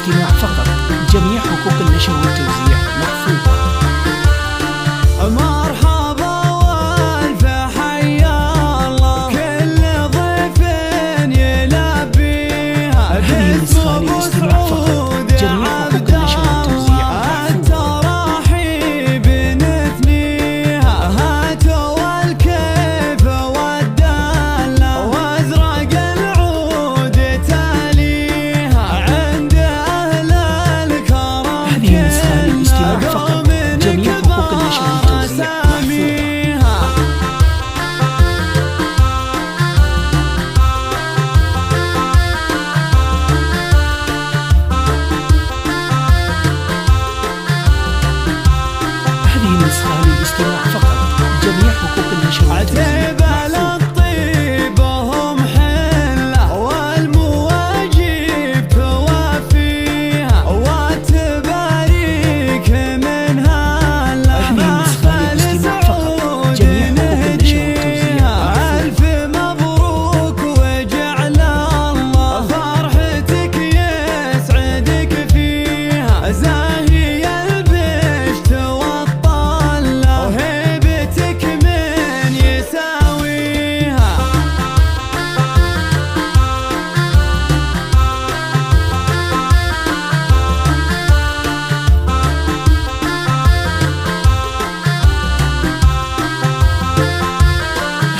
للاستماع فقط. جميع حقوق النشر والتوزيع محفوظة. مرحبا والف حيا الله كل ضيف يلبيها. هذه النسخة للاستماع فقط. جميع حقوق النشر والتوزيع محفوظة. التراحيب نثنيها. هاتوا الكيف والدالة وازرق العود تاليها. عند أهل الكرم هذه النسخة للاستماع فقط. جميع حقوق النشر والتوزيع محفوظة. هذه النسخة للاستماع فقط. جميع حقوق النشر والتوزيع محفوظة. الطيب هم حلة والمواجب توافيها. وتباريك منها هذه النسخة للاستماع فقط. جميع حقوق النشر والتوزيع محفوظة. ألف مبروك وجعل الله فرحتك يسعدك فيها. زاهي البشت والطلة وهيبتك من يساويها.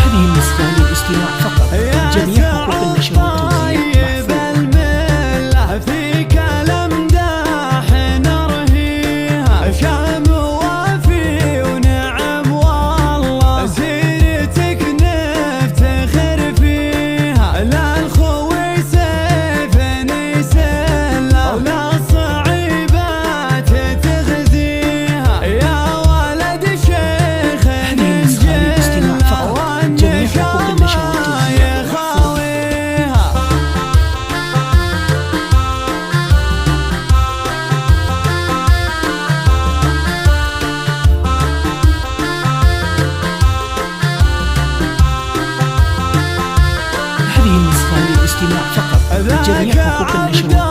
هذه النسخة للاستماع فقط. جميع حقوق النشر والتوزيع محفوظة. الملة فيك الأمداح نرهيها. شام وافي ونعم والله سيرتك نفتخر فيها. لا الخوي سيف يسلى ولا الصعيبات تخزيها. يا ولد شيخ هذه النسخة للاستماع فقط. جميع حقوق النشر والتوزيع محفوظة. هذه النسخة للاستماع فقط. جميع حقوق النشر والتوزيع